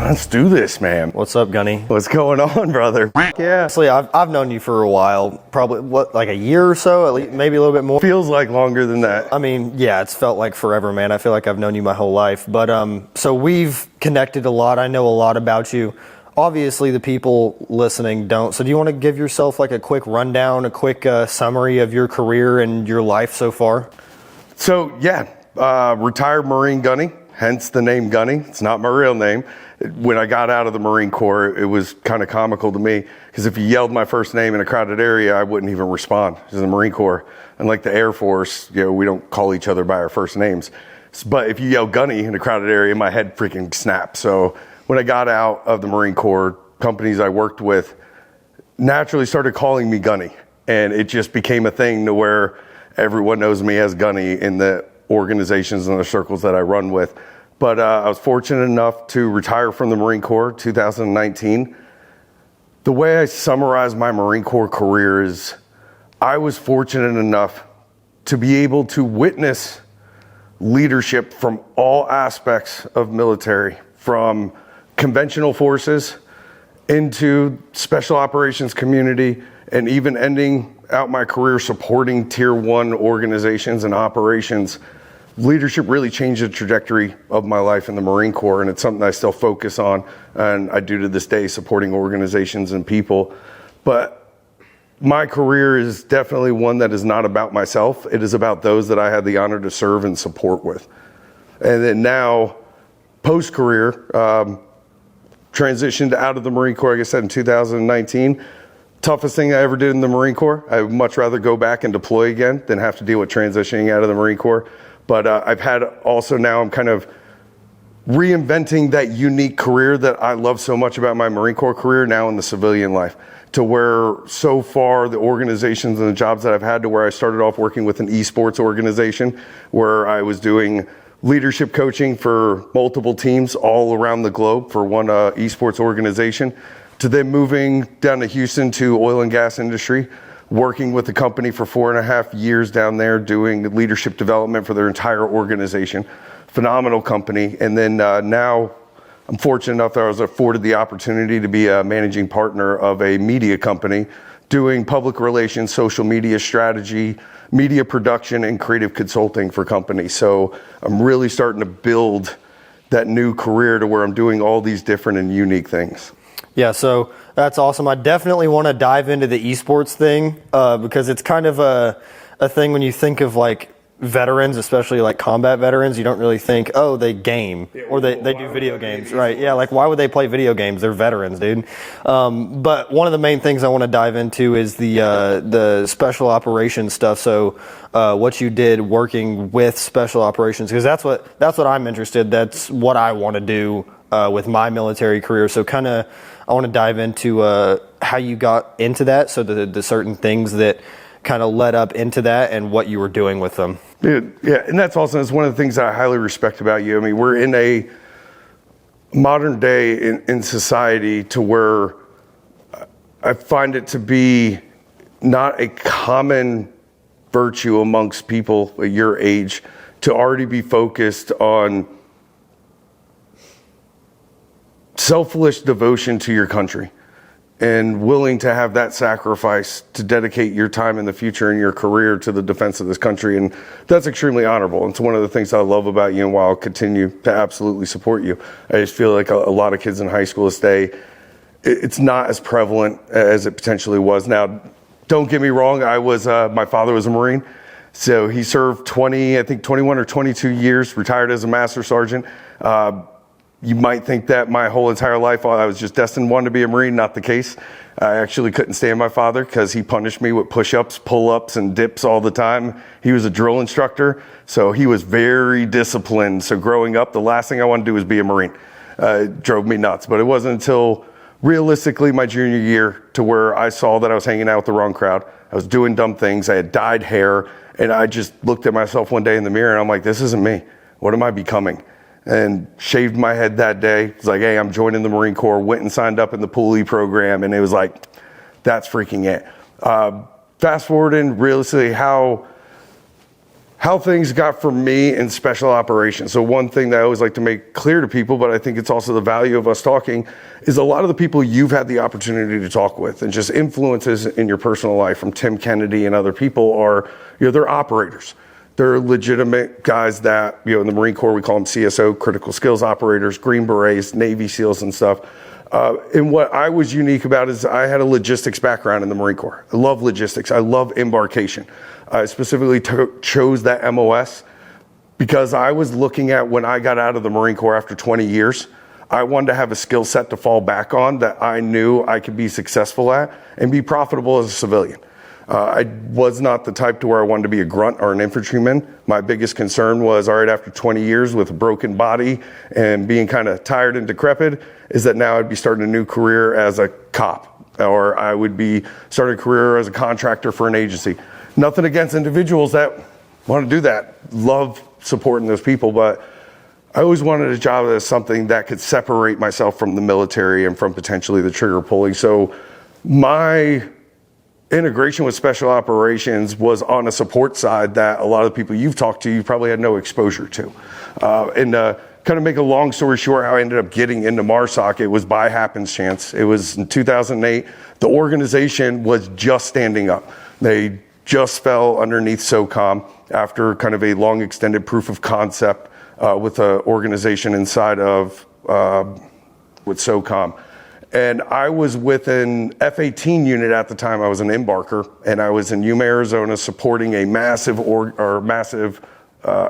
Let's do this, man. What's up, Gunny? What's going on, brother? Yeah, honestly, I've known you for a while, probably like a year or so, at least, maybe a little bit more. Feels like longer than that. I mean, yeah, it's felt like forever, man. I feel like I've known you my whole life. But so we've connected a lot. I know a lot about you. Obviously, the people listening don't. So do you want to give yourself like a quick rundown, a quick summary of your career and your life so far? So yeah, retired Marine Gunny, hence the name Gunny. It's not my real name. When I got out of the Marine Corps, it was kind of comical to me because if you yelled my first name in a crowded area, I wouldn't even respond. This is the Marine Corps. Unlike the Air Force, we don't call each other by our first names. But if you yell Gunny in a crowded area, my head freaking snapped. So when I got out of the Marine Corps, companies I worked with naturally started calling me Gunny. And it just became a thing to where everyone knows me as Gunny in the organizations and the circles that I run with. But I was fortunate enough to retire from the Marine Corps 2019. The way I summarize my Marine Corps career is I was fortunate enough to be able to witness leadership from all aspects of military, from conventional forces into special operations community, and even ending out my career supporting tier 1 organizations and operations. Leadership really changed the trajectory of my life in the Marine Corps, and it's something I still focus on, and I do to this day, supporting organizations and people. But my career is definitely one that is not about myself. It is about those that I had the honor to serve and support with. And then now, post-career, transitioned out of the Marine Corps, like I said, in 2019. Toughest thing I ever did in the Marine Corps. I would much rather go back and deploy again than have to deal with transitioning out of the Marine Corps. But I've had also now I'm kind of reinventing that unique career that I love so much about my Marine Corps career now in the civilian life, to where so far the organizations and the jobs that I've had, to where I started off working with an esports organization where I was doing leadership coaching for multiple teams all around the globe for one esports organization, to then moving down to Houston to oil and gas industry, working with the company for 4.5 years down there doing leadership development for their entire organization. Phenomenal company. And then now I'm fortunate enough that I was afforded the opportunity to be a managing partner of a media company doing public relations, social media strategy, media production, and creative consulting for companies. So I'm really starting to build that new career to where I'm doing all these different and unique things. Yeah, so that's awesome. I definitely want to dive into the esports thing because it's kind of a thing when you think of like veterans, especially like combat veterans, you don't really think, oh, they game or they do video games, right? Yeah, like why would they play video games? They're veterans, dude. But one of the main things I want to dive into is the special operations stuff. So what you did working with special operations, because that's what I'm interested. That's what I want to do with my military career. So kind of I want to dive into how you got into that, so the certain things that kind of led up into that and what you were doing with them. Yeah, and that's also it's one of the things that I highly respect about you. I mean, we're in a modern day in society to where I find it to be not a common virtue amongst people at your age to already be focused on selfless devotion to your country and willing to have that sacrifice to dedicate your time in the future and your career to the defense of this country. And that's extremely honorable. It's one of the things I love about you, and why I'll continue to absolutely support you. I just feel like a lot of kids in high school today, it's not as prevalent as it potentially was. Now, don't get me wrong. My father was a Marine. So he served 21 or 22 years, retired as a master sergeant. You might think that my whole entire life I was just destined to be a Marine. Not the case. I actually couldn't stand my father because he punished me with push-ups, pull-ups, and dips all the time. He was a drill instructor, so he was very disciplined. So growing up, the last thing I wanted to do was be a Marine. It drove me nuts. But it wasn't until realistically my junior year to where I saw that I was hanging out with the wrong crowd. I was doing dumb things. I had dyed hair, and I just looked at myself one day in the mirror, and I'm like, this isn't me. What am I becoming? And shaved my head that day. It was like, hey, I'm joining the Marine Corps. Went and signed up in the Poolee program, and it was like, that's freaking it. Fast forwarding, realistically, how how things got for me in special operations. So one thing that I always like to make clear to people, but I think it's also the value of us talking, is a lot of the people you've had the opportunity to talk with and just influences in your personal life from Tim Kennedy and other people are, they're operators. They're legitimate guys that, in the Marine Corps, we call them CSO, critical skills operators, Green Berets, Navy SEALs and stuff. And what I was unique about is I had a logistics background in the Marine Corps. I love logistics. I love embarkation. I specifically chose that MOS because I was looking at when I got out of the Marine Corps after 20 years, I wanted to have a skill set to fall back on that I knew I could be successful at and be profitable as a civilian. I was not the type to where I wanted to be a grunt or an infantryman. My biggest concern was, all right, after 20 years with a broken body and being kind of tired and decrepit, is that now I'd be starting a new career as a cop, or I would be starting a career as a contractor for an agency. Nothing against individuals that want to do that. Love supporting those people, but I always wanted a job as something that could separate myself from the military and from potentially the trigger pulling. So my integration with special operations was on a support side that a lot of the people you've talked to, you probably had no exposure to. Kind of make a long story short, how I ended up getting into MARSOC, it was by happenstance. It was in 2008. The organization was just standing up. They just fell underneath SOCOM after kind of a long extended proof of concept with an organization inside of with SOCOM. And I was with an F-18 unit at the time. I was an embarker, and I was in Yuma, Arizona, supporting a massive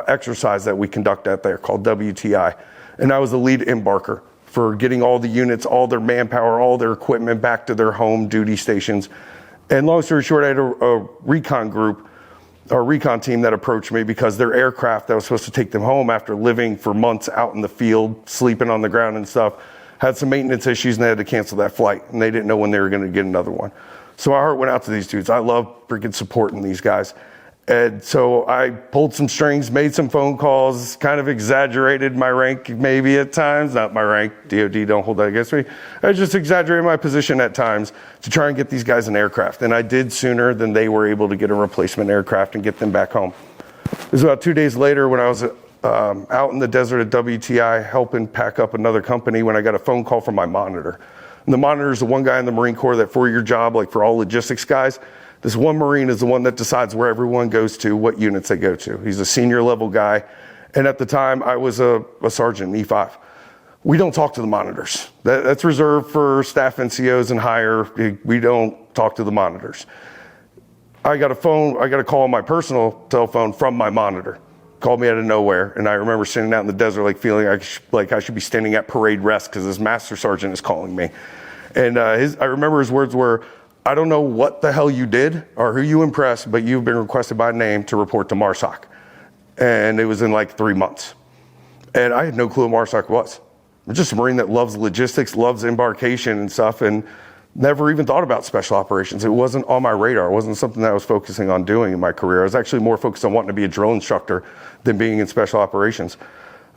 exercise that we conduct out there called WTI. And I was the lead embarker for getting all the units, all their manpower, all their equipment back to their home duty stations. And long story short, I had a recon group, or recon team that approached me because their aircraft that was supposed to take them home after living for months out in the field, sleeping on the ground and stuff, had some maintenance issues and they had to cancel that flight. And they didn't know when they were going to get another one. So my heart went out to these dudes. I love freaking supporting these guys. And so I pulled some strings, made some phone calls, kind of exaggerated my rank maybe at times. Not my rank, DOD, don't hold that against me. I just exaggerated my position at times to try and get these guys an aircraft. And I did sooner than they were able to get a replacement aircraft and get them back home. It was about 2 days later when I was out in the desert at WTI helping pack up another company when I got a phone call from my monitor. And the monitor is the one guy in the Marine Corps that for your job, like for all logistics guys, this one Marine is the one that decides where everyone goes to, what units they go to. He's a senior level guy. And at the time, I was a sergeant in E5. We don't talk to the monitors. That's reserved for staff NCOs and higher. We don't talk to the monitors. I got a call on my personal telephone from my monitor. Called me out of nowhere. And I remember sitting out in the desert, like feeling like I should be standing at parade rest because this master sergeant is calling me. And I remember his words were, "I don't know what the hell you did or who you impressed, but you've been requested by name to report to MARSOC." And it was in like 3 months. And I had no clue what MARSOC was. I'm just a Marine that loves logistics, loves embarkation and stuff, and never even thought about special operations. It wasn't on my radar. It wasn't something that I was focusing on doing in my career. I was actually more focused on wanting to be a drill instructor than being in special operations.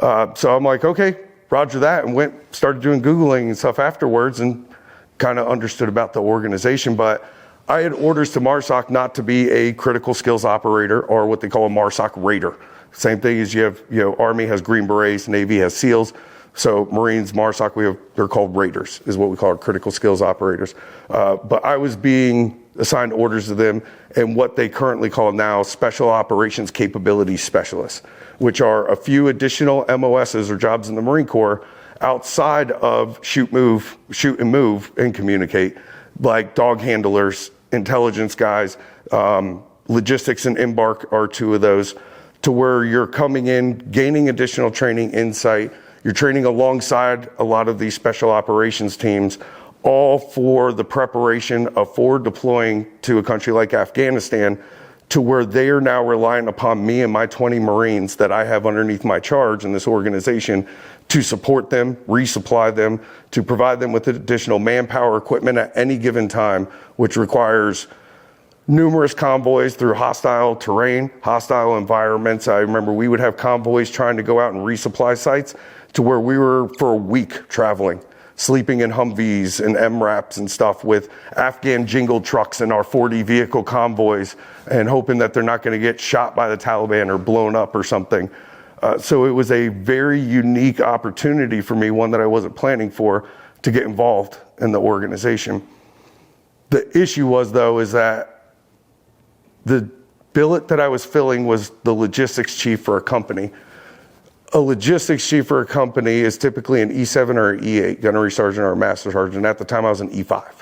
So I'm like, okay, roger that, and started doing Googling and stuff afterwards and kind of understood about the organization. But I had orders to MARSOC not to be a critical skills operator or what they call a MARSOC raider. Same thing as Army has Green Berets, Navy has SEALs. So Marines, MARSOC, they're called raiders, is what we call our critical skills operators. But I was being assigned orders to them and what they currently call now Special Operations Capability Specialists, which are a few additional MOSs or jobs in the Marine Corps outside of shoot and move and communicate, like dog handlers, intelligence guys, logistics and embark are two of those, to where you're coming in, gaining additional training, insight. You're training alongside a lot of these special operations teams, all for the preparation of forward deploying to a country like Afghanistan, to where they are now relying upon me and my 20 Marines that I have underneath my charge in this organization to support them, resupply them, to provide them with additional manpower, equipment at any given time, which requires numerous convoys through hostile terrain, hostile environments. I remember we would have convoys trying to go out and resupply sites to where we were for a week traveling sleeping in Humvees and MRAPs and stuff with Afghan jingle trucks and our 40 vehicle convoys and hoping that they're not going to get shot by the Taliban or blown up or something. So it was a very unique opportunity for me, one that I wasn't planning for, to get involved in the organization. The issue was, though, is that the billet that I was filling was the logistics chief for a company. A logistics chief for a company is typically an E7 or an E8, gunnery sergeant or a master sergeant. At the time, I was an E5.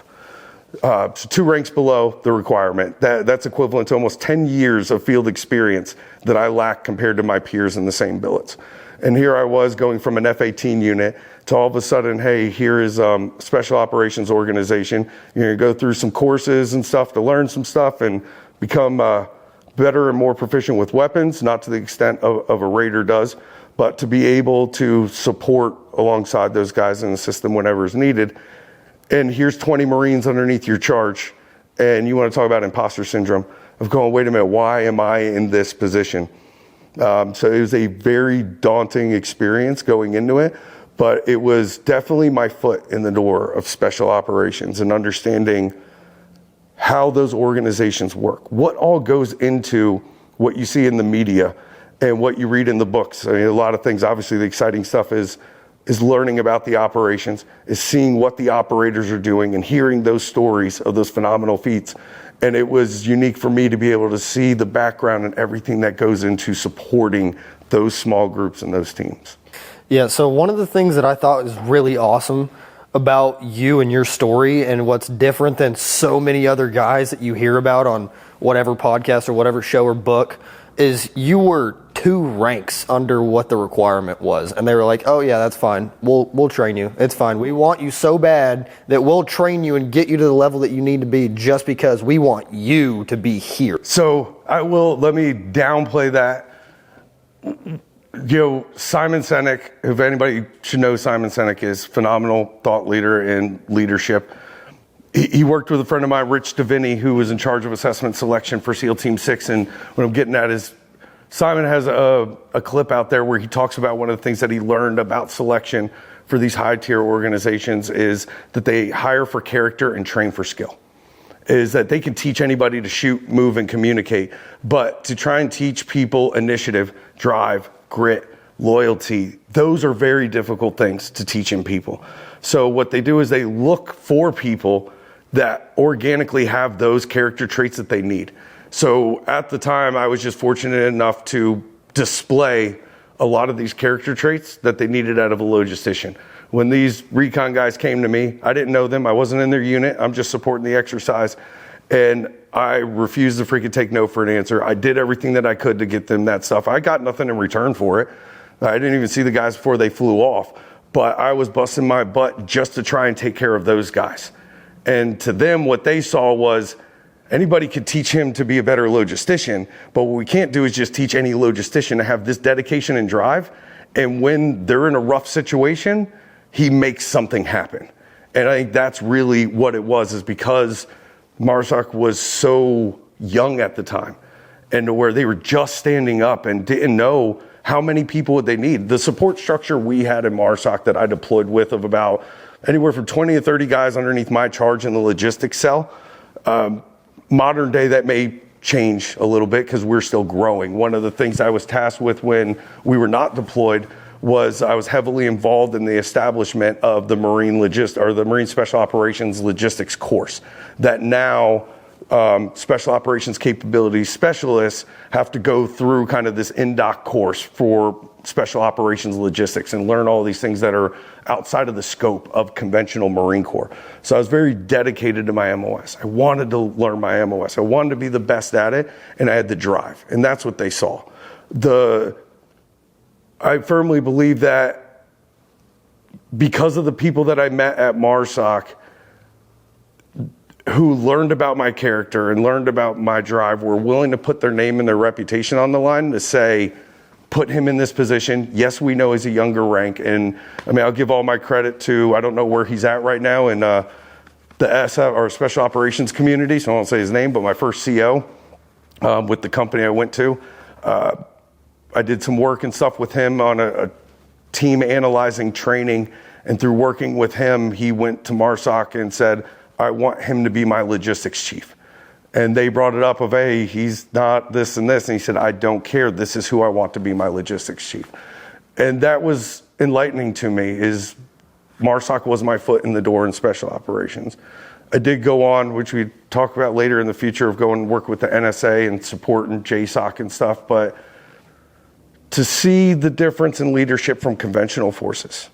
So 2 ranks below the requirement. That's equivalent to almost 10 years of field experience that I lacked compared to my peers in the same billets. And here I was going from an F-18 unit to all of a sudden, hey, here is Special Operations Organization. You're going to go through some courses and stuff to learn some stuff and become better and more proficient with weapons, not to the extent of a Raider does, but to be able to support alongside those guys in the system whenever is needed. And here's 20 Marines underneath your charge, and you want to talk about imposter syndrome of going, wait a minute, why am I in this position? So it was a very daunting experience going into it, but it was definitely my foot in the door of special operations and understanding how those organizations work, what all goes into what you see in the media and what you read in the books. I mean, a lot of things, obviously the exciting stuff is learning about the operations, is seeing what the operators are doing and hearing those stories of those phenomenal feats. And it was unique for me to be able to see the background and everything that goes into supporting those small groups and those teams. Yeah, so one of the things that I thought was really awesome about you and your story, and what's different than so many other guys that you hear about on whatever podcast or whatever show or book, is you were 2 ranks under what the requirement was, and they were like, oh yeah, that's fine, we'll train you, it's fine, we want you so bad that we'll train you and get you to the level that you need to be just because we want you to be here. So let me downplay that. Simon Sinek, if anybody should know, Simon Sinek is phenomenal thought leader in leadership. He worked with a friend of mine, Rich Davini, who was in charge of assessment selection for SEAL Team 6. And what I'm getting at is Simon has a clip out there where he talks about one of the things that he learned about selection for these high tier organizations is that they hire for character and train for skill. Is that they can teach anybody to shoot, move, and communicate, but to try and teach people initiative, drive, grit, loyalty, those are very difficult things to teach in people. So what they do is they look for people that organically have those character traits that they need. So at the time, I was just fortunate enough to display a lot of these character traits that they needed out of a logistician. When these recon guys came to me, I didn't know them. I wasn't in their unit. I'm just supporting the exercise. And I refused to freaking take no for an answer. I did everything that I could to get them that stuff. I got nothing in return for it. I didn't even see the guys before they flew off. But I was busting my butt just to try and take care of those guys. And to them, what they saw was anybody could teach him to be a better logistician, but what we can't do is just teach any logistician to have this dedication and drive. And when they're in a rough situation, he makes something happen. And I think that's really what it was, is because MARSOC was so young at the time, and to where they were just standing up and didn't know how many people would they need. The support structure we had in MARSOC that I deployed with of about anywhere from 20 to 30 guys underneath my charge in the logistics cell. Modern day, that may change a little bit because we're still growing. One of the things I was tasked with when we were not deployed was I was heavily involved in the establishment of the the Marine Special Operations Logistics course that now special operations capability specialists have to go through kind of this in-doc course for special operations logistics and learn all these things that are outside of the scope of conventional Marine Corps. So I was very dedicated to my MOS. I wanted to learn my MOS. I wanted to be the best at it, and I had the drive, and that's what they saw. I firmly believe that because of the people that I met at MARSOC who learned about my character and learned about my drive, were willing to put their name and their reputation on the line to say, put him in this position. Yes, we know he's a younger rank. And I mean, I'll give all my credit to, I don't know where he's at right now in the SF or Special Operations community, so I won't say his name, but my first CO with the company I went to. I did some work and stuff with him on a team analyzing training And through working with him, he went to MARSOC and said, I want him to be my logistics chief. And they brought it up of, hey, he's not this and this. And he said, I don't care. This is who I want to be my logistics chief. And that was enlightening to me, is MARSOC was my foot in the door in special operations. I did go on, which we talk about later in the future, of going and work with the NSA and supporting JSOC and stuff. But to see the difference in leadership from conventional forces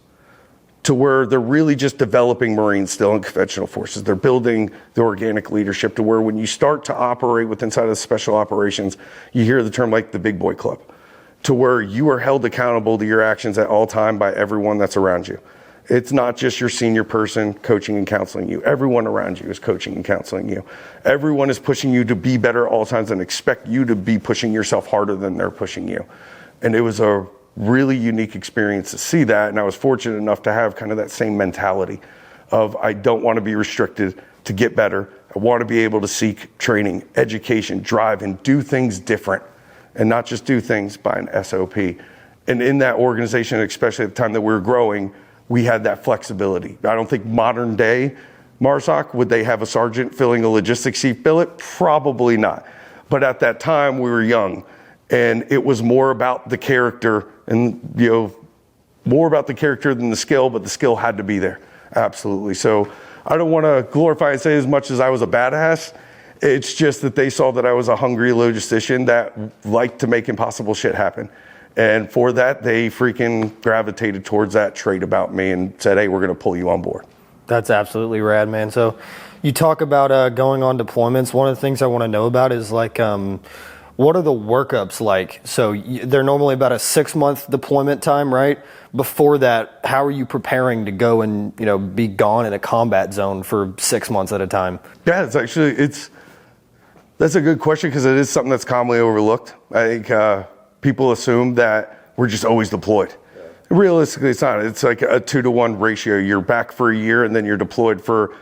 to where they're really just developing Marines still in conventional forces. They're building the organic leadership to where when you start to operate with inside of special operations, you hear the term like the big boy club, to where you are held accountable to your actions at all time by everyone that's around you. It's not just your senior person coaching and counseling you. Everyone around you is coaching and counseling you. Everyone is pushing you to be better at all times and expect you to be pushing yourself harder than they're pushing you. And it was a really unique experience to see that. And I was fortunate enough to have kind of that same mentality of, I don't want to be restricted to get better. I want to be able to seek training, education, drive, and do things different, and not just do things by an SOP. And in that organization, especially at the time that we were growing, we had that flexibility. I don't think modern day MARSOC, would they have a sergeant filling a logistics chief billet? Probably not. But at that time, we were young, and it was more about the character, and more about the character than the skill, but the skill had to be there. Absolutely. So I don't want to glorify and say as much as I was a badass. It's just that they saw that I was a hungry logistician that liked to make impossible shit happen. And for that, they freaking gravitated towards that trait about me and said, hey, we're going to pull you on board. That's absolutely rad, man. So you talk about going on deployments. One of the things I want to know about is like, what are the workups like? So they're normally about a 6-month deployment time, right? Before that, how are you preparing to go and be gone in a combat zone for 6 months at a time? Yeah, that's a good question, because it is something that's commonly overlooked. I think people assume that we're just always deployed. Yeah. Realistically, it's not. It's like a 2-to-1 ratio. You're back for a year, and then you're deployed for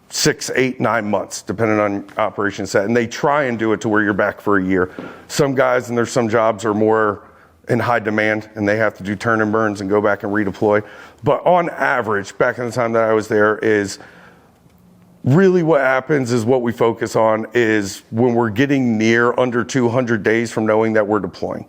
6, 8, 9 months, depending on operation set. And they try and do it to where you're back for a year. Some guys, and there's some jobs are more in high demand, and they have to do turn and burns and go back and redeploy. But on average, back in the time that I was there, is really what happens is what we focus on is when we're getting near under 200 days from knowing that we're deploying.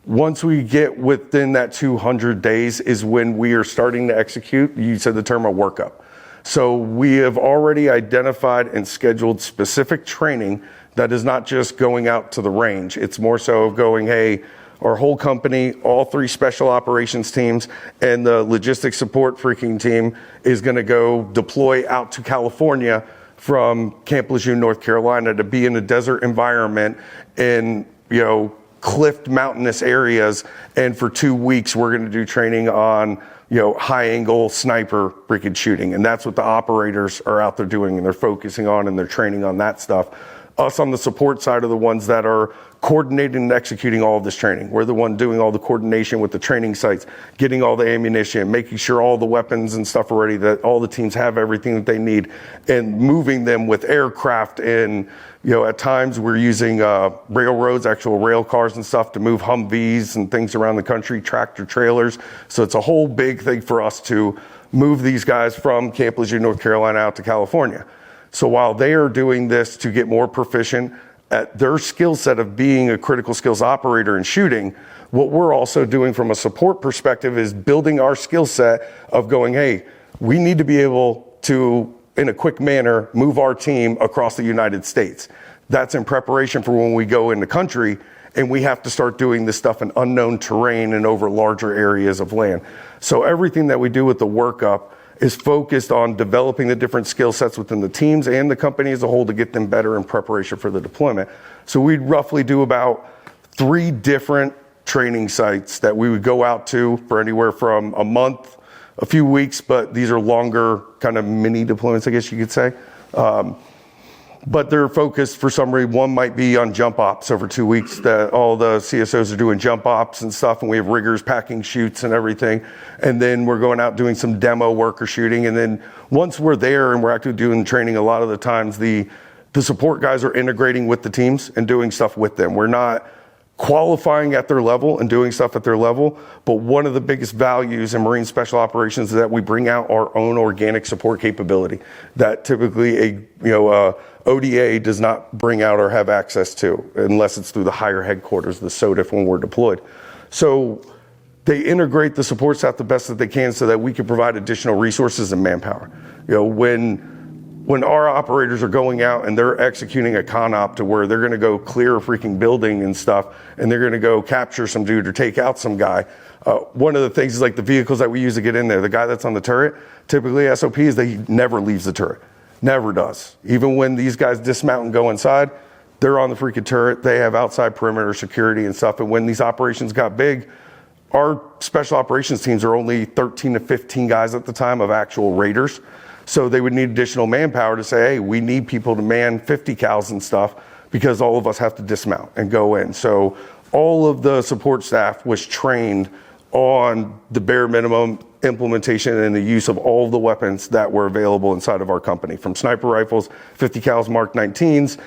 Once we get within that 200 days is when we are starting to execute. You said the term a workup. So we have already identified and scheduled specific training that is not just going out to the range. It's more so of going, hey, our whole company, all 3 special operations teams, and the logistics support freaking team is going to go deploy out to California from Camp Lejeune, North Carolina, to be in a desert environment in, cliffed mountainous areas. And for 2 weeks, we're going to do training on, high angle sniper freaking shooting. And that's what the operators are out there doing, and they're focusing on, and they're training on that stuff. Us on the support side are the ones that are coordinating and executing all of this training. We're the one doing all the coordination with the training sites, getting all the ammunition, making sure all the weapons and stuff are ready, that all the teams have everything that they need, and moving them with aircraft. And, at times we're using railroads, actual rail cars and stuff to move Humvees and things around the country, tractor trailers. So it's a whole big thing for us to move these guys from Camp Lejeune, North Carolina out to California. So while they are doing this to get more proficient at their skill set of being a critical skills operator and shooting, what we're also doing from a support perspective is building our skill set of going, hey, we need to be able to, in a quick manner, move our team across the United States. That's in preparation for when we go in the country, and we have to start doing this stuff in unknown terrain and over larger areas of land. So everything that we do with the workup is focused on developing the different skill sets within the teams and the company as a whole to get them better in preparation for the deployment. So we'd roughly do about 3 different training sites that we would go out to for anywhere from a month, a few weeks, but these are longer kind of mini deployments, I guess you could say. But they're focused for some reason. One might be on jump ops over 2 weeks, that all the CSOs are doing jump ops and stuff, and we have riggers packing chutes and everything. And then we're going out doing some demo work or shooting. And then once we're there and we're actually doing training, a lot of the times the support guys are integrating with the teams and doing stuff with them. We're not qualifying at their level and doing stuff at their level. But one of the biggest values in Marine Special Operations is that we bring out our own organic support capability that typically a ODA does not bring out or have access to unless it's through the higher headquarters, the SODIF, when we're deployed. So they integrate the support staff the best that they can so that we can provide additional resources and manpower. When our operators are going out and they're executing a con-op to where they're going to go clear a freaking building and stuff, and they're going to go capture some dude or take out some guy, one of the things is like the vehicles that we use to get in there. The guy that's on the turret, typically SOP is that he never leaves the turret. Never does. Even when these guys dismount and go inside, they're on the freaking turret. They have outside perimeter security and stuff. And when these operations got big, our special operations teams are only 13 to 15 guys at the time of actual raiders. So they would need additional manpower to say, hey, we need people to man 50 cals and stuff because all of us have to dismount and go in. So all of the support staff was trained on the bare minimum implementation and the use of all of the weapons that were available inside of our company, from sniper rifles, 50 cals, Mark 19s.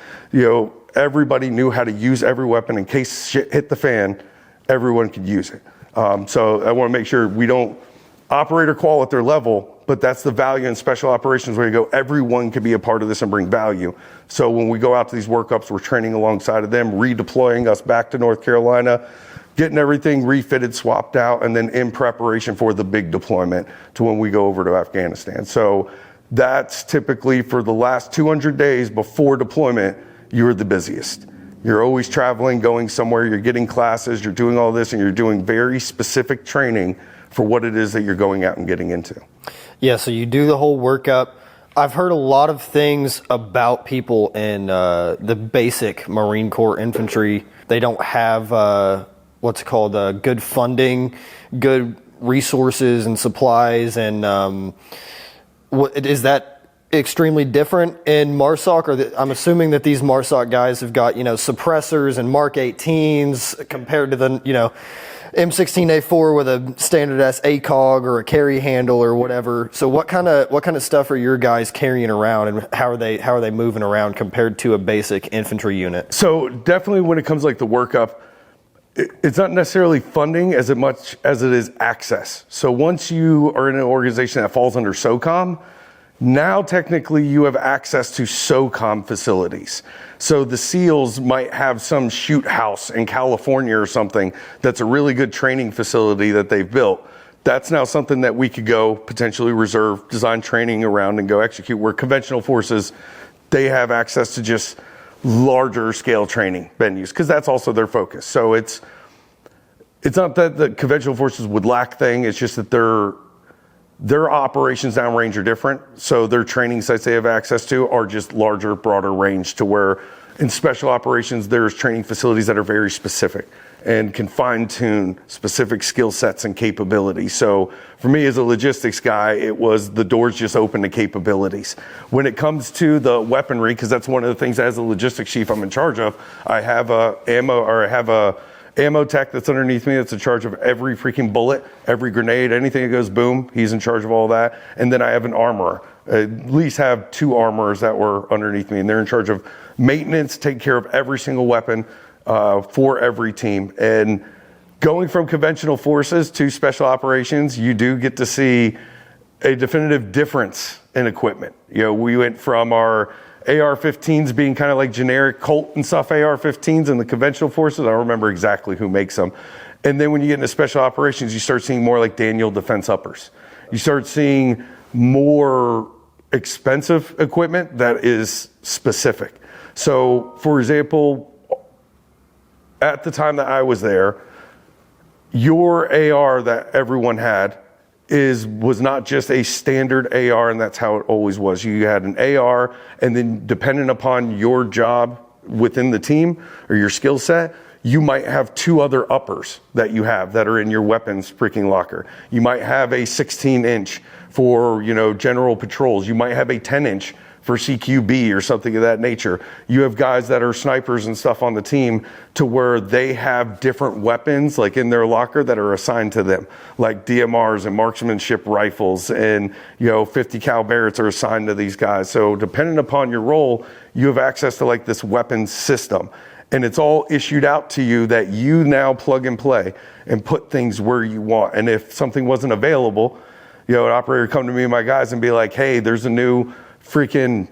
Everybody knew how to use every weapon in case shit hit the fan. Everyone could use it. So I want to make sure we don't operate or qual at their level, but that's the value in special operations where you go, everyone can be a part of this and bring value. So when we go out to these workups, we're training alongside of them, redeploying us back to North Carolina, getting everything refitted, swapped out, and then in preparation for the big deployment to when we go over to Afghanistan. So that's typically for the last 200 days before deployment, you're the busiest. You're always traveling, going somewhere, you're getting classes, you're doing all this, and you're doing very specific training for what it is that you're going out and getting into. Yeah, so you do the whole workup. I've heard a lot of things about people in the basic Marine Corps infantry. They don't have good funding, good resources and supplies, and is that extremely different in MARSOC? Or I'm assuming that these MARSOC guys have got suppressors and Mark 18s compared to the M16A4 with a standard S ACOG or a carry handle or whatever. So what kind of stuff are your guys carrying around, and how are they moving around compared to a basic infantry unit? So definitely when it comes like the workup, it's not necessarily funding as much as it is access. So once you are in an organization that falls under SOCOM, now technically you have access to SOCOM facilities. So the SEALs might have some shoot house in California or something that's a really good training facility that they've built. That's now something that we could go potentially reserve design training around and go execute, where conventional forces, they have access to just larger scale training venues because that's also their focus. So it's not that the conventional forces would lack thing, it's just that their operations downrange are different, so their training sites they have access to are just larger, broader range, to where in special operations there's training facilities that are very specific and can fine-tune specific skill sets and capabilities. So for me as a logistics guy, it was the doors just open to capabilities. When it comes to the weaponry, because that's one of the things as a logistics chief I'm in charge of, I have a ammo tech that's underneath me that's in charge of every freaking bullet, every grenade, anything that goes boom, he's in charge of all that. And then I have an armorer. I at least have 2 armorers that were underneath me, and they're in charge of maintenance, take care of every single weapon for every team. And going from conventional forces to special operations, you do get to see a definitive difference in equipment. We went from our AR-15s being kind of like generic Colt and stuff AR-15s in the conventional forces. I don't remember exactly who makes them. And then when you get into special operations, you start seeing more like Daniel defense uppers. You start seeing more expensive equipment that is specific. So, for example, at the time that I was there, your AR that everyone had was not just a standard AR, and that's how it always was. You had an AR, and then depending upon your job within the team or your skill set, you might have 2 other uppers that you have that are in your weapons freaking locker. You might have a 16-inch for, general patrols. You might have a 10-inch for CQB or something of that nature. You have guys that are snipers and stuff on the team to where they have different weapons like in their locker that are assigned to them, like DMRs and marksmanship rifles, and 50 cal Barretts are assigned to these guys. So depending upon your role, you have access to like this weapons system. And it's all issued out to you that you now plug and play and put things where you want. And if something wasn't available, an operator would come to me and my guys and be like, hey, there's a new freaking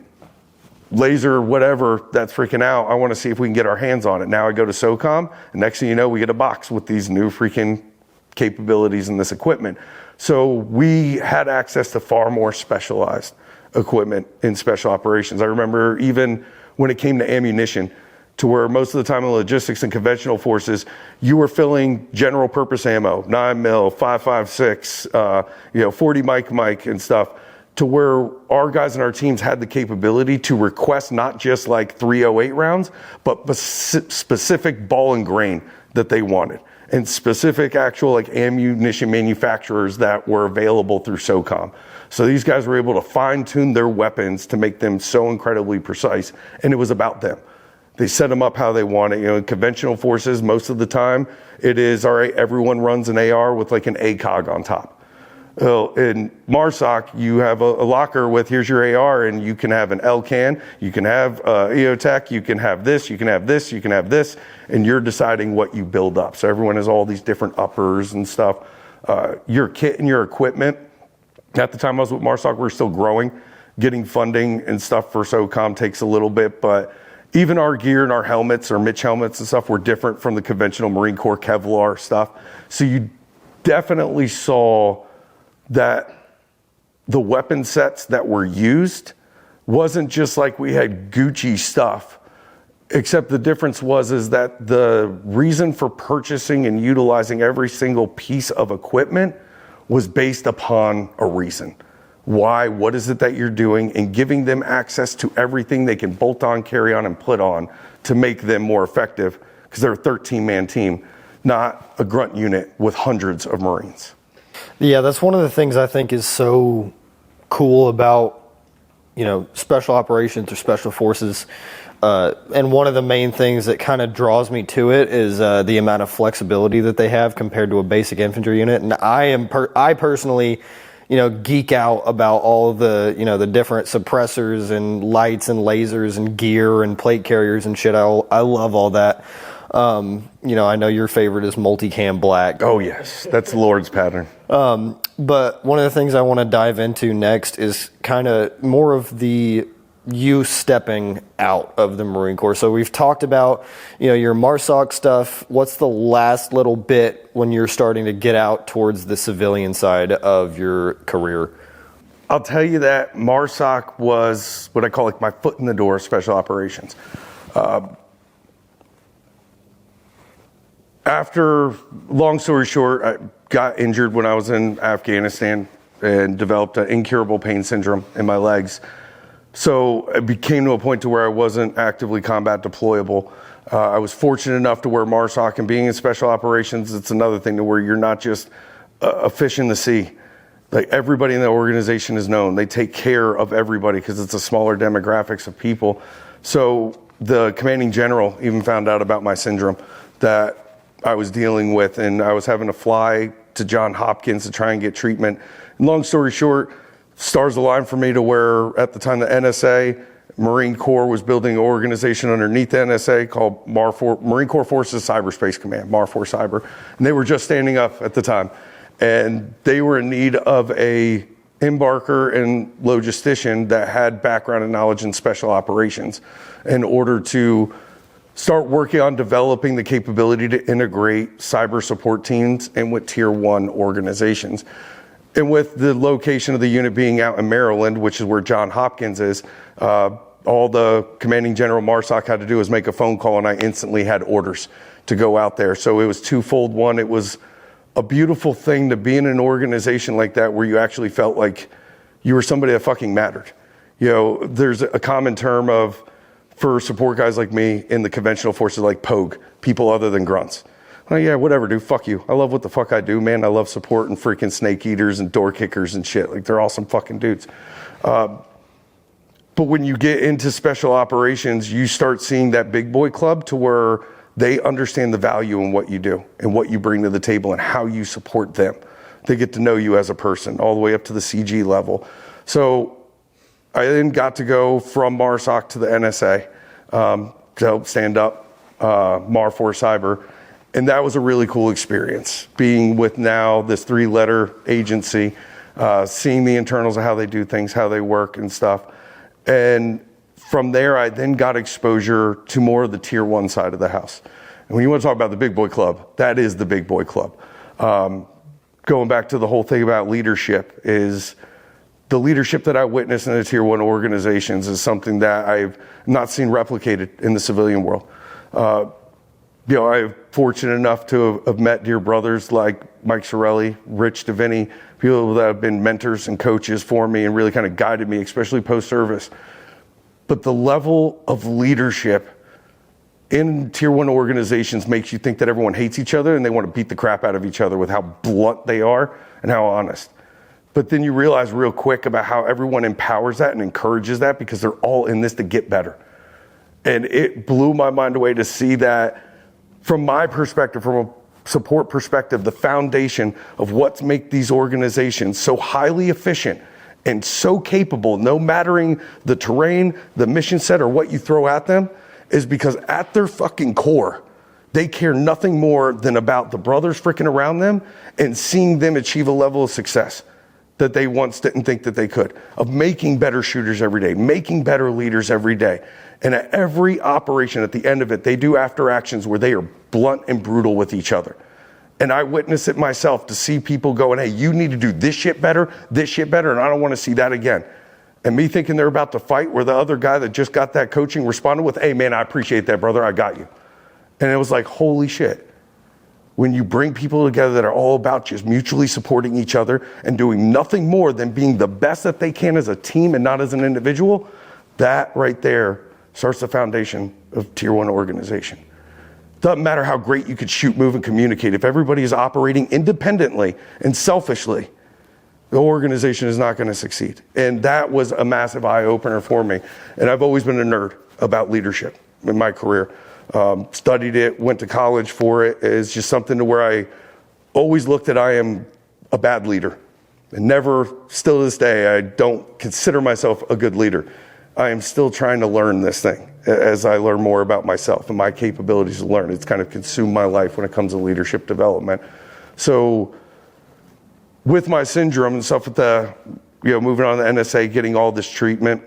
laser, whatever, that's freaking out. I want to see if we can get our hands on it. Now I go to SOCOM, and next thing you know, we get a box with these new freaking capabilities and this equipment. So we had access to far more specialized equipment in special operations. I remember even when it came to ammunition, to where most of the time in logistics and conventional forces, you were filling general purpose ammo, 9mm, 5.56, 40 mic and stuff, to where our guys and our teams had the capability to request not just like 308 rounds, but specific ball and grain that they wanted, and specific actual like ammunition manufacturers that were available through SOCOM. So these guys were able to fine tune their weapons to make them so incredibly precise, and it was about them. They set them up how they want it. In conventional forces, most of the time, it is, all right, everyone runs an AR with like an ACOG on top. In MARSOC, you have a locker with, here's your AR, and you can have an LCAN, you can have EOTech, you can have this, you can have this, you can have this, and you're deciding what you build up. So everyone has all these different uppers and stuff. Your kit and your equipment, at the time I was with MARSOC, we were still growing. Getting funding and stuff for SOCOM takes a little bit, but even our gear and our helmets, or Mitch helmets and stuff, were different from the conventional Marine Corps Kevlar stuff. So you definitely saw that the weapon sets that were used wasn't just like we had Gucci stuff, except the difference is that the reason for purchasing and utilizing every single piece of equipment was based upon a reason. Why, what is it that you're doing, and giving them access to everything they can bolt on, carry on, and put on to make them more effective, because they're a 13-man team, not a grunt unit with hundreds of Marines. Yeah, that's one of the things I think is so cool about, special operations or special forces. And one of the main things that kind of draws me to it is the amount of flexibility that they have compared to a basic infantry unit. And I personally, geek out about all of the, the different suppressors and lights and lasers and gear and plate carriers and shit. I love all that. I know your favorite is multicam black. Oh yes, that's the Lord's pattern. But one of the things I want to dive into next is kind of more of the you stepping out of the Marine Corps. So we've talked about, your MARSOC stuff. What's the last little bit when you're starting to get out towards the civilian side of your career? I'll tell you that MARSOC was what I call like my foot in the door of special operations. After, long story short, I got injured when I was in Afghanistan and developed an incurable pain syndrome in my legs. So it became to a point to where I wasn't actively combat deployable. I was fortunate enough to where MARSOC, and being in special operations, it's another thing to where you're not just a fish in the sea. Like, everybody in the organization is known. They take care of everybody because it's a smaller demographics of people. So the commanding general even found out about my syndrome that I was dealing with, and I was having to fly to Johns Hopkins to try and get treatment. And long story short, stars aligned for me to where at the time the NSA, Marine Corps, was building an organization underneath the NSA called Marine Corps Forces Cyberspace Command, MAR4 Cyber. And they were just standing up at the time. And they were in need of a embarker and logistician that had background and knowledge in special operations in order to start working on developing the capability to integrate cyber support teams in with tier 1 organizations. And with the location of the unit being out in Maryland, which is where Johns Hopkins is, all the commanding general MARSOC had to do was make a phone call, and I instantly had orders to go out there. So it was twofold. One, it was a beautiful thing to be in an organization like that where you actually felt like you were somebody that fucking mattered. There's a common term for support guys like me in the conventional forces, like POG, people other than grunts. Oh yeah, whatever, dude, fuck you. I love what the fuck I do, man. I love supporting freaking snake eaters and door kickers and shit. Like, they're awesome fucking dudes. But when you get into special operations, you start seeing that big boy club to where they understand the value in what you do and what you bring to the table and how you support them. They get to know you as a person all the way up to the CG level. So I then got to go from MARSOC to the NSA to help stand up Mar4 Cyber. And that was a really cool experience, being with now this 3-letter agency, seeing the internals of how they do things, how they work and stuff. And from there, I then got exposure to more of the tier 1 side of the house. And when you want to talk about the big boy club, that is the big boy club. Going back to the whole thing about leadership, is the leadership that I witnessed in the tier 1 organizations is something that I've not seen replicated in the civilian world. I'm fortunate enough to have met dear brothers like Mike Sorelli, Rich DeVinny, people that have been mentors and coaches for me and really kind of guided me, especially post-service. But the level of leadership in tier 1 organizations makes you think that everyone hates each other and they want to beat the crap out of each other with how blunt they are and how honest. But then you realize real quick about how everyone empowers that and encourages that because they're all in this to get better. And it blew my mind away to see that from my perspective, from a support perspective, the foundation of what make these organizations so highly efficient and so capable, no mattering the terrain, the mission set, or what you throw at them, is because at their fucking core, they care nothing more than about the brothers freaking around them and seeing them achieve a level of success that they once didn't think that they could, of making better shooters every day, making better leaders every day. And at every operation, at the end of it, they do after actions where they are blunt and brutal with each other. And I witness it myself to see people going, hey, you need to do this shit better, and I don't want to see that again. And me thinking they're about to fight, where the other guy that just got that coaching responded with, hey man, I appreciate that, brother, I got you. And it was like, holy shit. When you bring people together that are all about just mutually supporting each other and doing nothing more than being the best that they can as a team and not as an individual, that right there starts the foundation of tier 1 organization. Doesn't matter how great you could shoot, move, and communicate. If everybody is operating independently and selfishly, the organization is not going to succeed. And that was a massive eye-opener for me. And I've always been a nerd about leadership in my career. Studied it, went to college for it. It's just something to where I always looked at I am a bad leader. And never, still to this day, I don't consider myself a good leader. I am still trying to learn this thing as I learn more about myself and my capabilities to learn. It's kind of consumed my life when it comes to leadership development. So with my syndrome and stuff, with the, moving on to the NSA, getting all this treatment,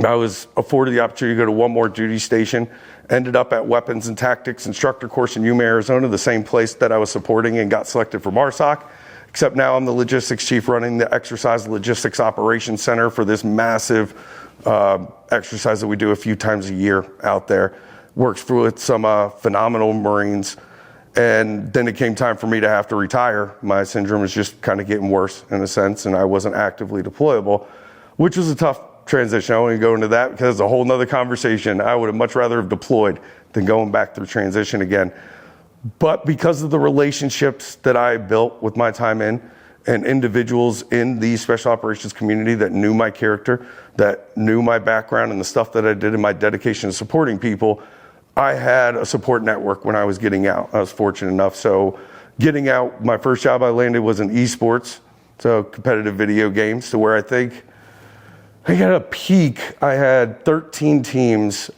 I was afforded the opportunity to go to one more duty station, ended up at Weapons and Tactics Instructor Course in Yuma, Arizona, the same place that I was supporting and got selected for MARSOC, except now I'm the logistics chief running the Exercise Logistics Operations Center for this massive exercise that we do a few times a year out there. Works with some phenomenal Marines. And then it came time for me to have to retire. My syndrome was just kind of getting worse in a sense, and I wasn't actively deployable, which was a tough transition. I won't even go into that because it's a whole nother conversation. I would have much rather have deployed than going back through transition again. But because of the relationships that I built with my time in, and individuals in the special operations community that knew my character, that knew my background and the stuff that I did and my dedication to supporting people, I had a support network when I was getting out. I was fortunate enough. So getting out, my first job I landed was in Esports, so competitive video games, to where I think I got a peak. I had 13 teams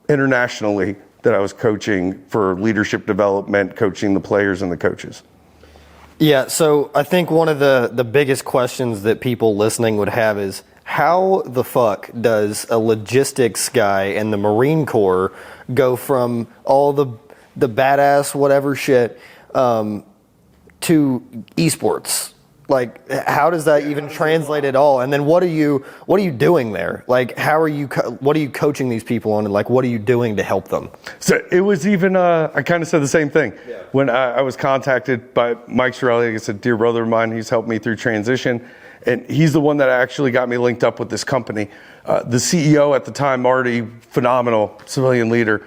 internationally that I was coaching for leadership development, coaching the players and the coaches. Yeah, so I think one of the biggest questions that people listening would have is, how the fuck does a logistics guy in the Marine Corps go from all the badass whatever shit to esports? Like, how does that even translate at all? And then what are you doing there? Like, what are you coaching these people on, and like, what are you doing to help them? So it was even, I kind of said the same thing. Yeah. When I was contacted by Mike Sorelli, like I said, dear brother of mine, he's helped me through transition. And he's the one that actually got me linked up with this company. The CEO at the time, Marty, phenomenal civilian leader,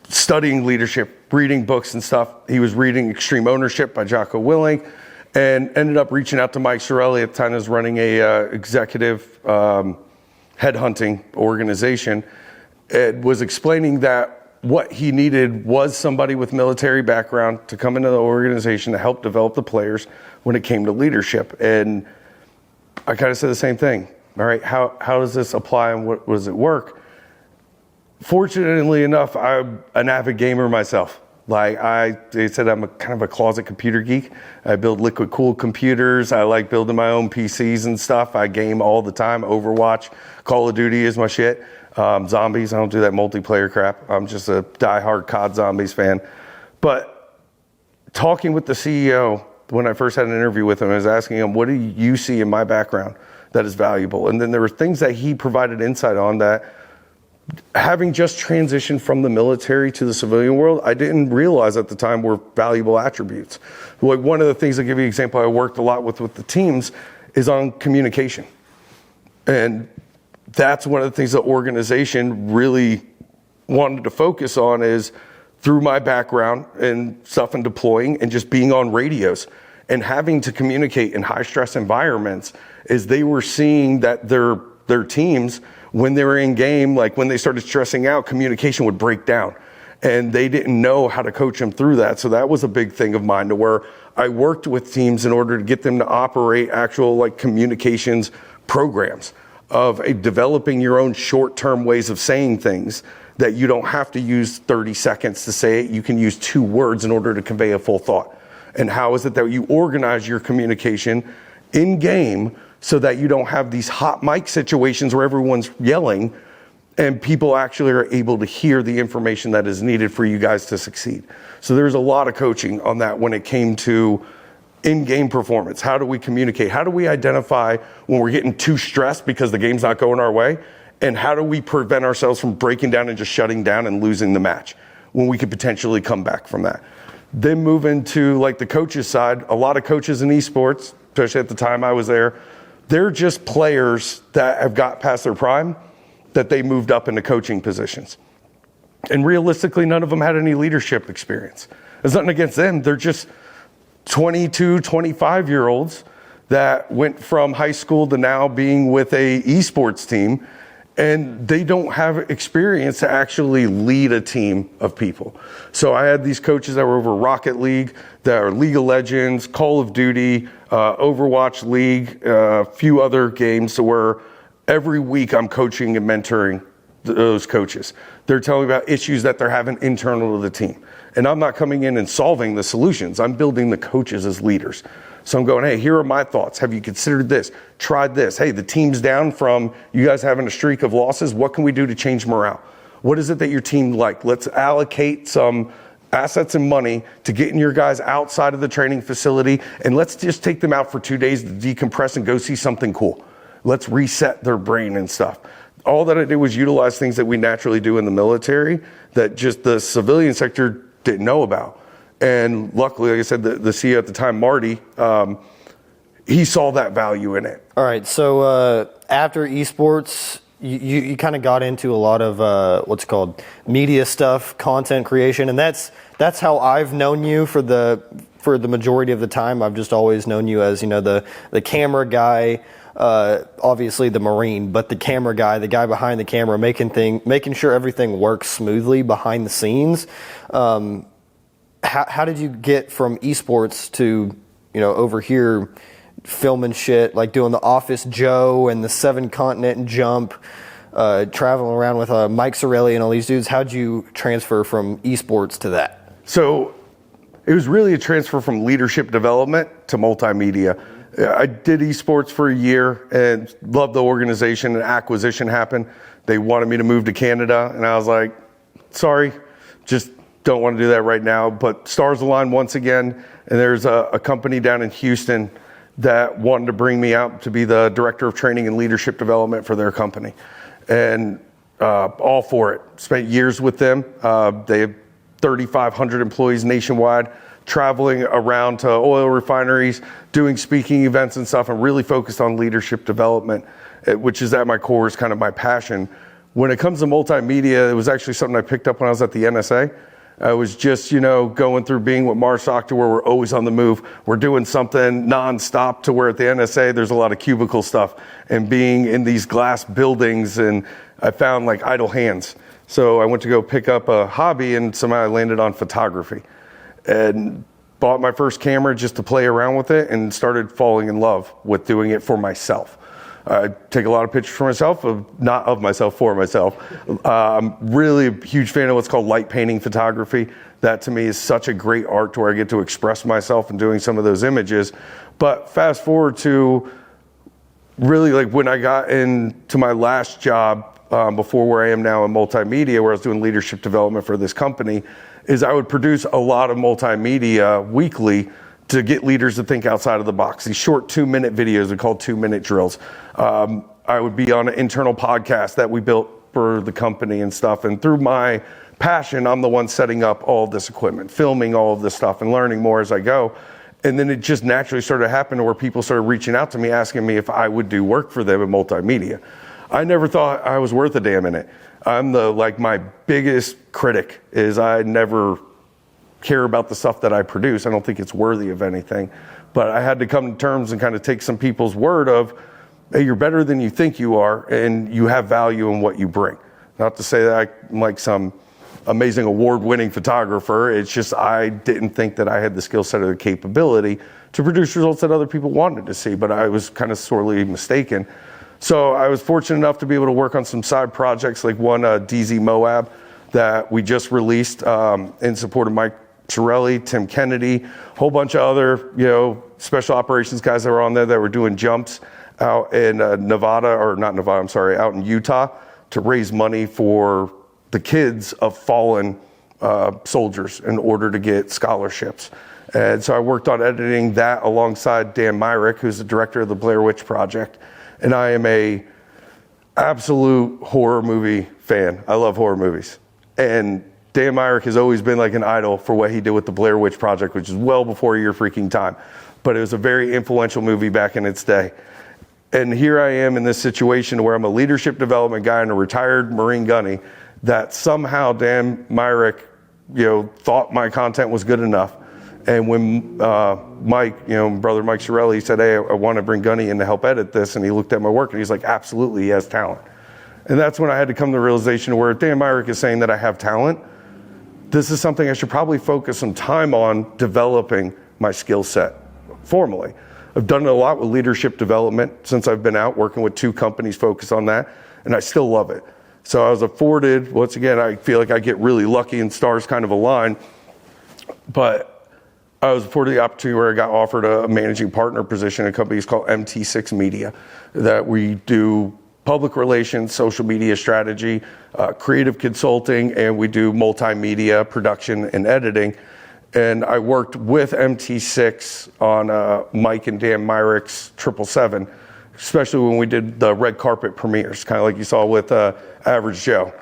studying leadership, reading books and stuff. He was reading Extreme Ownership by Jocko Willink, and ended up reaching out to Mike Sorelli at the time. I was running a executive headhunting organization. It was explaining that what he needed was somebody with military background to come into the organization to help develop the players when it came to leadership. And I kind of said the same thing. All right, how does this apply and what does it work? Fortunately enough, I'm an avid gamer myself. Like they said, I'm kind of a closet computer geek. I build liquid cooled computers. I like building my own PCs and stuff. I game all the time. Overwatch, Call of Duty is my shit. Zombies, I don't do that multiplayer crap. I'm just a diehard COD Zombies fan. But talking with the CEO, when I first had an interview with him, I was asking him, what do you see in my background that is valuable? And then there were things that he provided insight on that, having just transitioned from the military to the civilian world, I didn't realize at the time were valuable attributes. Like one of the things, I'll give you an example, I worked a lot with the teams is on communication. And that's one of the things the organization really wanted to focus on is through my background and stuff in deploying and just being on radios and having to communicate in high stress environments is they were seeing that their teams, when they were in game, like when they started stressing out, communication would break down. And they didn't know how to coach them through that. So that was a big thing of mine to where I worked with teams in order to get them to operate actual like communications programs of developing your own short-term ways of saying things that you don't have to use 30 seconds to say it. You can use 2 words in order to convey a full thought. And how is it that you organize your communication in game so that you don't have these hot mic situations where everyone's yelling and people actually are able to hear the information that is needed for you guys to succeed. So there's a lot of coaching on that when it came to in-game performance. How do we communicate? How do we identify when we're getting too stressed because the game's not going our way? And how do we prevent ourselves from breaking down and just shutting down and losing the match when we could potentially come back from that? Then move into like the coaches side. A lot of coaches in esports, especially at the time I was there, they're just players that have got past their prime that they moved up into coaching positions. And realistically, none of them had any leadership experience. There's nothing against them. They're just 22, 25-year-olds that went from high school to now being with a esports team, and they don't have experience to actually lead a team of people. So I had these coaches that were over Rocket League, that are League of Legends, Call of Duty, Overwatch League, a few other games, so where every week I'm coaching and mentoring those coaches. They're telling me about issues that they're having internal to the team. And I'm not coming in and solving the solutions. I'm building the coaches as leaders. So I'm going, hey, here are my thoughts. Have you considered this? Tried this? Hey, the team's down from you guys having a streak of losses. What can we do to change morale? What is it that your team like? Let's allocate some assets and money to getting your guys outside of the training facility, and let's just take them out for 2 days to decompress and go see something cool. Let's reset their brain and stuff. All that I did was utilize things that we naturally do in the military that just the civilian sector didn't know about. And luckily, like I said, the CEO at the time, Marty, he saw that value in it. All right, so after esports, you kind of got into a lot of what's called media stuff, content creation, and that's how I've known you for the majority of the time. I've just always known you as, you know, the camera guy, obviously the Marine, but the camera guy, the guy behind the camera, making sure everything works smoothly behind the scenes. How did you get from esports to, you know, over here filming shit, like doing the Office Joe and the 7 Continent Jump, traveling around with Mike Sorelli and all these dudes? How'd you transfer from esports to that? So it was really a transfer from leadership development to multimedia. I did esports for a year and loved the organization. An acquisition happened. They wanted me to move to Canada, and I was like, sorry, just don't want to do that right now. But stars aligned once again, and there's a company down in Houston that wanted to bring me out to be the director of training and leadership development for their company. And all for it. Spent years with them. They have 3,500 employees nationwide, traveling around to oil refineries, doing speaking events and stuff, and really focused on leadership development, which is at my core, is kind of my passion. When it comes to multimedia, it was actually something I picked up when I was at the NSA. I was just, you know, going through being with Mars Octa, where we're always on the move. We're doing something nonstop, to where at the NSA, there's a lot of cubicle stuff, and being in these glass buildings, and I found like idle hands. So I went to go pick up a hobby, and somehow I landed on photography and bought my first camera just to play around with it, and started falling in love with doing it for myself. I take a lot of pictures for myself, not of myself, for myself. I'm really a huge fan of what's called light painting photography. That to me is such a great art to where I get to express myself in doing some of those images. But fast forward to really like when I got into my last job before where I am now in multimedia, where I was doing leadership development for this company, is I would produce a lot of multimedia weekly to get leaders to think outside of the box. These short 2-minute videos are called 2-minute drills. I would be on an internal podcast that we built for the company and stuff. And through my passion, I'm the one setting up all of this equipment, filming all of this stuff and learning more as I go. And then it just naturally started happening where people started reaching out to me, asking me if I would do work for them in multimedia. I never thought I was worth a damn in it. I'm my biggest critic is I never care about the stuff that I produce. I don't think it's worthy of anything. But I had to come to terms and kind of take some people's word of, hey, you're better than you think you are, and you have value in what you bring. Not to say that I'm like some amazing award-winning photographer. It's just I didn't think that I had the skill set or the capability to produce results that other people wanted to see, but I was kind of sorely mistaken. So I was fortunate enough to be able to work on some side projects, like one DZ Moab that we just released in support of Mike Shirelli, Tim Kennedy, a whole bunch of other, special operations guys that were on there that were doing jumps out in out in Utah to raise money for the kids of fallen soldiers in order to get scholarships. And so I worked on editing that alongside Dan Myrick, who's the director of the Blair Witch Project. And I am a absolute horror movie fan. I love horror movies. And Dan Myrick has always been like an idol for what he did with the Blair Witch Project, which is well before your freaking time. But it was a very influential movie back in its day. And here I am in this situation where I'm a leadership development guy and a retired Marine gunny that somehow Dan Myrick, thought my content was good enough. And when Mike, brother Mike Shirelli said, hey, I want to bring Gunny in to help edit this. And he looked at my work and he's like, absolutely, he has talent. And that's when I had to come to the realization where Dan Myrick is saying that I have talent. This is something I should probably focus some time on developing my skill set formally. I've done it a lot with leadership development since I've been out working with 2 companies focused on that. And I still love it. So I was afforded, once again, I feel like I get really lucky and stars kind of align. But I was afforded the opportunity where I got offered a managing partner position in a company called MT6 Media, that we do public relations, social media strategy, creative consulting, and we do multimedia production and editing. And I worked with MT6 on Mike and Dan Myrick's 777, especially when we did the red carpet premieres, kind of like you saw with Average Joe.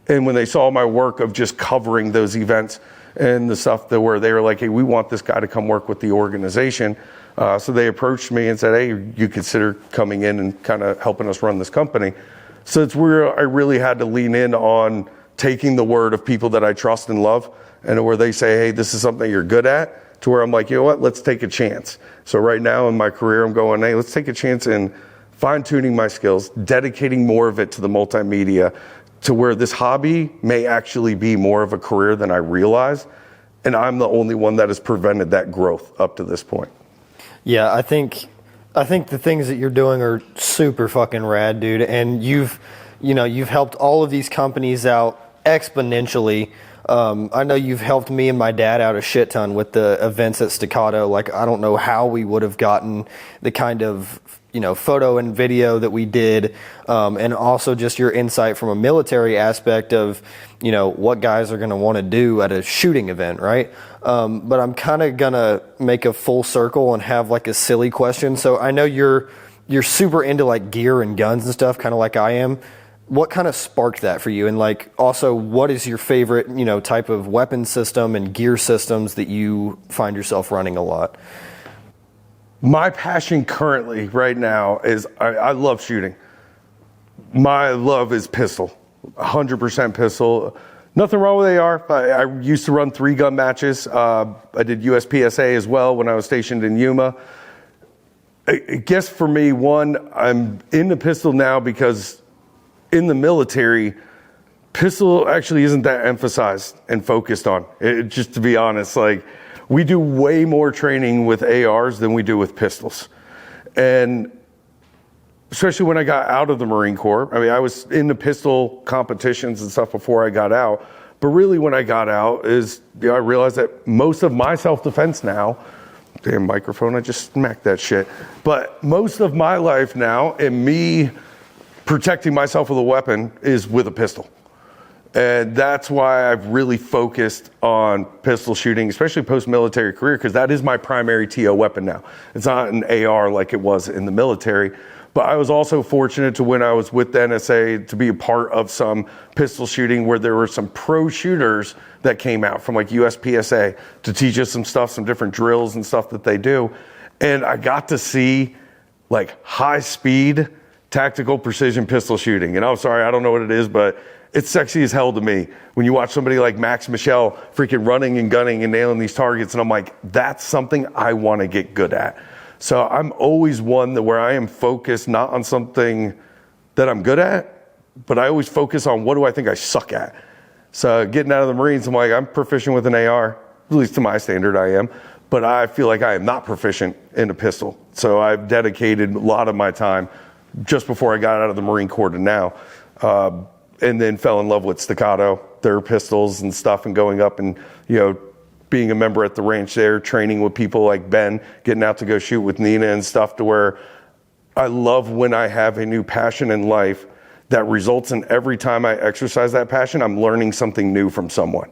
And when they saw my work of just covering those events and the stuff that where they were like, hey, we want this guy to come work with the organization. So they approached me and said, hey, you consider coming in and kind of helping us run this company. So it's where I really had to lean in on taking the word of people that I trust and love, and where they say, hey, this is something you're good at, to where I'm like, you know what, let's take a chance. So right now in my career, I'm going, hey, let's take a chance in fine-tuning my skills, dedicating more of it to the multimedia, to where this hobby may actually be more of a career than I realized. And I'm the only one that has prevented that growth up to this point. Yeah, I think the things that you're doing are super fucking rad, dude. And you've helped all of these companies out exponentially. I know you've helped me and my dad out a shit ton with the events at Staccato. Like, I don't know how we would have gotten the kind of, photo and video that we did. And also just your insight from a military aspect of, what guys are going to want to do at a shooting event, right? But I'm kind of going to make a full circle and have like a silly question. So I know you're super into like gear and guns and stuff, kind of like I am. What kind of sparked that for you? And like, also, what is your favorite, type of weapon system and gear systems that you find yourself running a lot? My passion currently, right now, is I love shooting. My love is pistol, 100% pistol. Nothing wrong with AR. I used to run 3-gun matches. I did USPSA as well when I was stationed in Yuma. I guess for me, one, I'm into pistol now because in the military, pistol actually isn't that emphasized and focused on. Just to be honest, like, we do way more training with ARs than we do with pistols. And especially when I got out of the Marine Corps. I mean, I was in the pistol competitions and stuff before I got out. But really when I got out I realized that most of my self-defense now, damn microphone, I just smacked that shit. But most of my life now and me protecting myself with a weapon is with a pistol. And that's why I've really focused on pistol shooting, especially post-military career, because that is my primary TO weapon now. It's not an AR like it was in the military. But I was also fortunate to, when I was with the NSA, to be a part of some pistol shooting where there were some pro shooters that came out from like USPSA to teach us some stuff, some different drills and stuff that they do. And I got to see like high speed, tactical precision pistol shooting. And I'm sorry, I don't know what it is, but it's sexy as hell to me when you watch somebody like Max Michel freaking running and gunning and nailing these targets. And I'm like, that's something I want to get good at. So I'm always one that where I am focused not on something that I'm good at, but I always focus on what do I think I suck at. So getting out of the Marines, I'm like, I'm proficient with an AR, at least to my standard I am, but I feel like I am not proficient in a pistol. So I've dedicated a lot of my time just before I got out of the Marine Corps to now, and then fell in love with Staccato, their pistols and stuff, and going up and, being a member at the ranch there, training with people like Ben, getting out to go shoot with Nina and stuff, to where I love when I have a new passion in life that results in every time I exercise that passion, I'm learning something new from someone.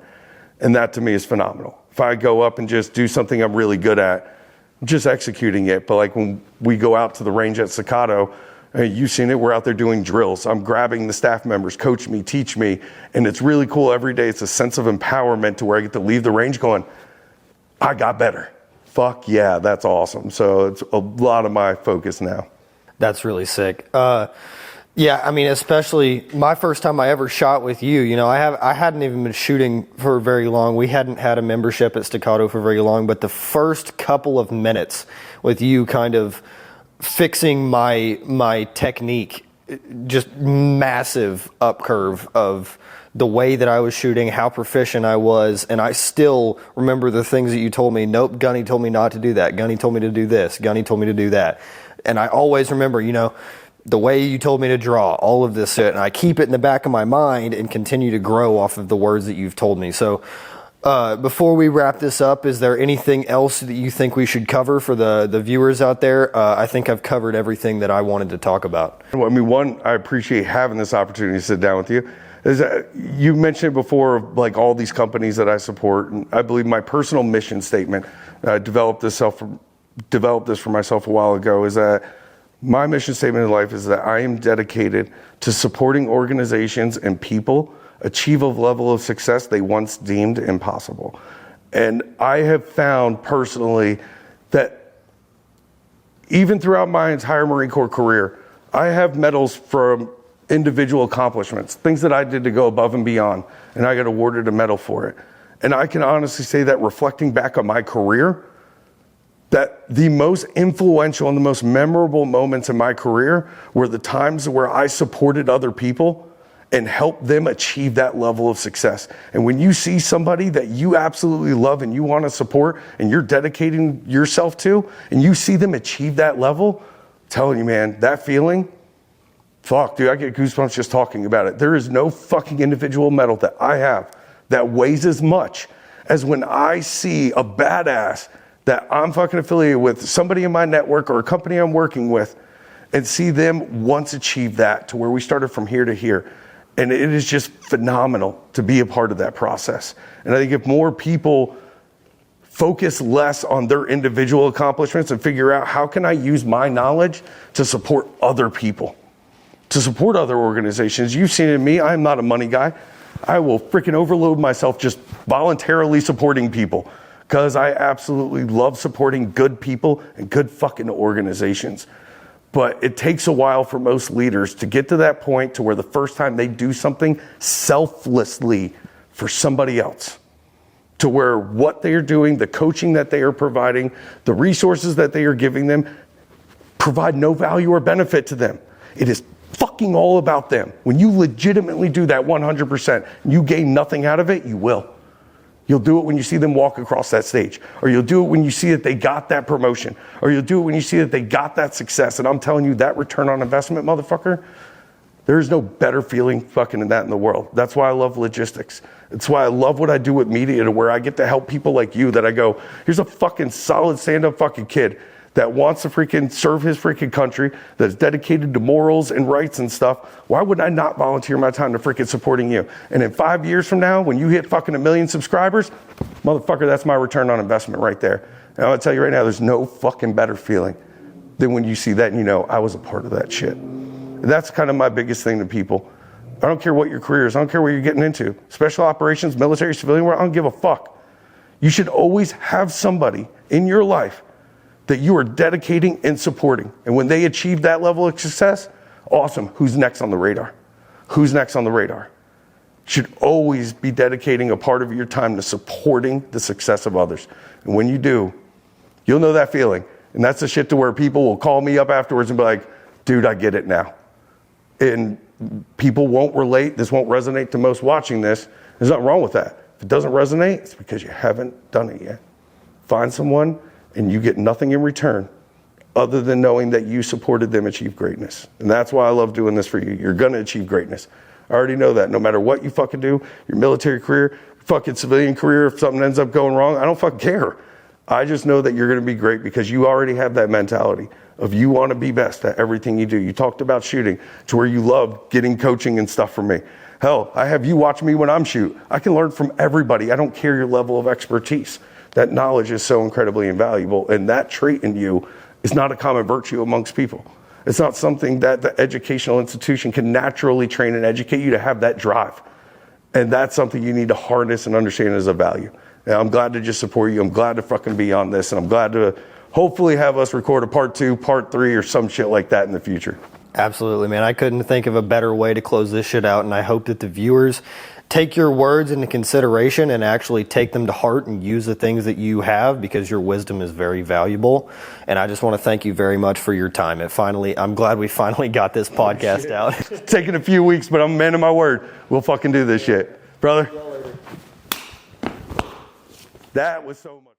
And that to me is phenomenal. If I go up and just do something I'm really good at, I'm just executing it. But like when we go out to the range at Staccato, you've seen it, we're out there doing drills. I'm grabbing the staff members, coach me, teach me. And it's really cool every day. It's a sense of empowerment to where I get to leave the range going, I got better. Fuck yeah, that's awesome. So it's a lot of my focus now. That's really sick. Yeah, I mean, especially my first time I ever shot with you, I hadn't even been shooting for very long. We hadn't had a membership at Staccato for very long, but the first couple of minutes with you kind of fixing my technique, just massive up curve of the way that I was shooting, how proficient I was, and I still remember the things that you told me. Nope, Gunny told me not to do that. Gunny told me to do this. Gunny told me to do that. And I always remember, the way you told me to draw, all of this shit, and I keep it in the back of my mind and continue to grow off of the words that you've told me. So before we wrap this up, is there anything else that you think we should cover for the viewers out there? I think I've covered everything that I wanted to talk about. Well, I mean, one, I appreciate having this opportunity to sit down with you. Is that you mentioned before, like all these companies that I support, and I believe my personal mission statement, I developed this for myself a while ago, is that my mission statement in life is that I am dedicated to supporting organizations and people achieve a level of success they once deemed impossible. And I have found personally that even throughout my entire Marine Corps career, I have medals from individual accomplishments, things that I did to go above and beyond, and I got awarded a medal for it. And I can honestly say that reflecting back on my career, that the most influential and the most memorable moments in my career were the times where I supported other people and help them achieve that level of success. And when you see somebody that you absolutely love and you want to support and you're dedicating yourself to, and you see them achieve that level, I'm telling you, man, that feeling, fuck, dude, I get goosebumps just talking about it. There is no fucking individual medal that I have that weighs as much as when I see a badass that I'm fucking affiliated with, somebody in my network or a company I'm working with, and see them once achieve that to where we started from here to here. And it is just phenomenal to be a part of that process. And I think if more people focus less on their individual accomplishments and figure out how can I use my knowledge to support other people, to support other organizations. You've seen it in me, I'm not a money guy. I will freaking overload myself just voluntarily supporting people because I absolutely love supporting good people and good fucking organizations. But it takes a while for most leaders to get to that point to where the first time they do something selflessly for somebody else, to where what they are doing, the coaching that they are providing, the resources that they are giving them, provide no value or benefit to them. It is fucking all about them. When you legitimately do that 100%, you gain nothing out of it, you will. You'll do it when you see them walk across that stage, or you'll do it when you see that they got that promotion, or you'll do it when you see that they got that success. And I'm telling you, that return on investment, motherfucker, there's no better feeling fucking than that in the world. That's why I love logistics. It's why I love what I do with media, to where I get to help people like you, that I go, here's a fucking solid stand-up fucking kid that wants to freaking serve his freaking country, that's dedicated to morals and rights and stuff. Why would I not volunteer my time to freaking supporting you? And in 5 years from now, when you hit fucking 1 million subscribers, motherfucker, that's my return on investment right there. And I'm gonna tell you right now, there's no fucking better feeling than when you see that and you know, I was a part of that shit. And that's kind of my biggest thing to people. I don't care what your career is. I don't care what you're getting into. Special operations, military, civilian, I don't give a fuck. You should always have somebody in your life that you are dedicating and supporting. And when they achieve that level of success, awesome. Who's next on the radar? Who's next on the radar? You should always be dedicating a part of your time to supporting the success of others. And when you do, you'll know that feeling. And that's the shit to where people will call me up afterwards and be like, dude, I get it now. And people won't relate. This won't resonate to most watching this. There's nothing wrong with that. If it doesn't resonate, it's because you haven't done it yet. Find someone and you get nothing in return other than knowing that you supported them achieve greatness. And that's why I love doing this for you. You're going to achieve greatness. I already know that. No matter what you fucking do, your military career, fucking civilian career, if something ends up going wrong, I don't fucking care. I just know that you're going to be great because you already have that mentality of you want to be best at everything you do. You talked about shooting, to where you love getting coaching and stuff from me. Hell, I have you watch me when I'm shoot. I can learn from everybody. I don't care your level of expertise. That knowledge is so incredibly invaluable, and that trait in you is not a common virtue amongst people. It's not something that the educational institution can naturally train and educate you to have that drive. And that's something you need to harness and understand as a value. And I'm glad to just support you. I'm glad to fucking be on this, and I'm glad to hopefully have us record a part 2, part 3, or some shit like that in the future. Absolutely, man. I couldn't think of a better way to close this shit out, and I hope that the viewers take your words into consideration and actually take them to heart and use the things that you have, because your wisdom is very valuable. And I just want to thank you very much for your time. I'm glad we finally got this podcast out. It's taken a few weeks, but I'm a man of my word. We'll fucking do this shit. Brother, that was so much.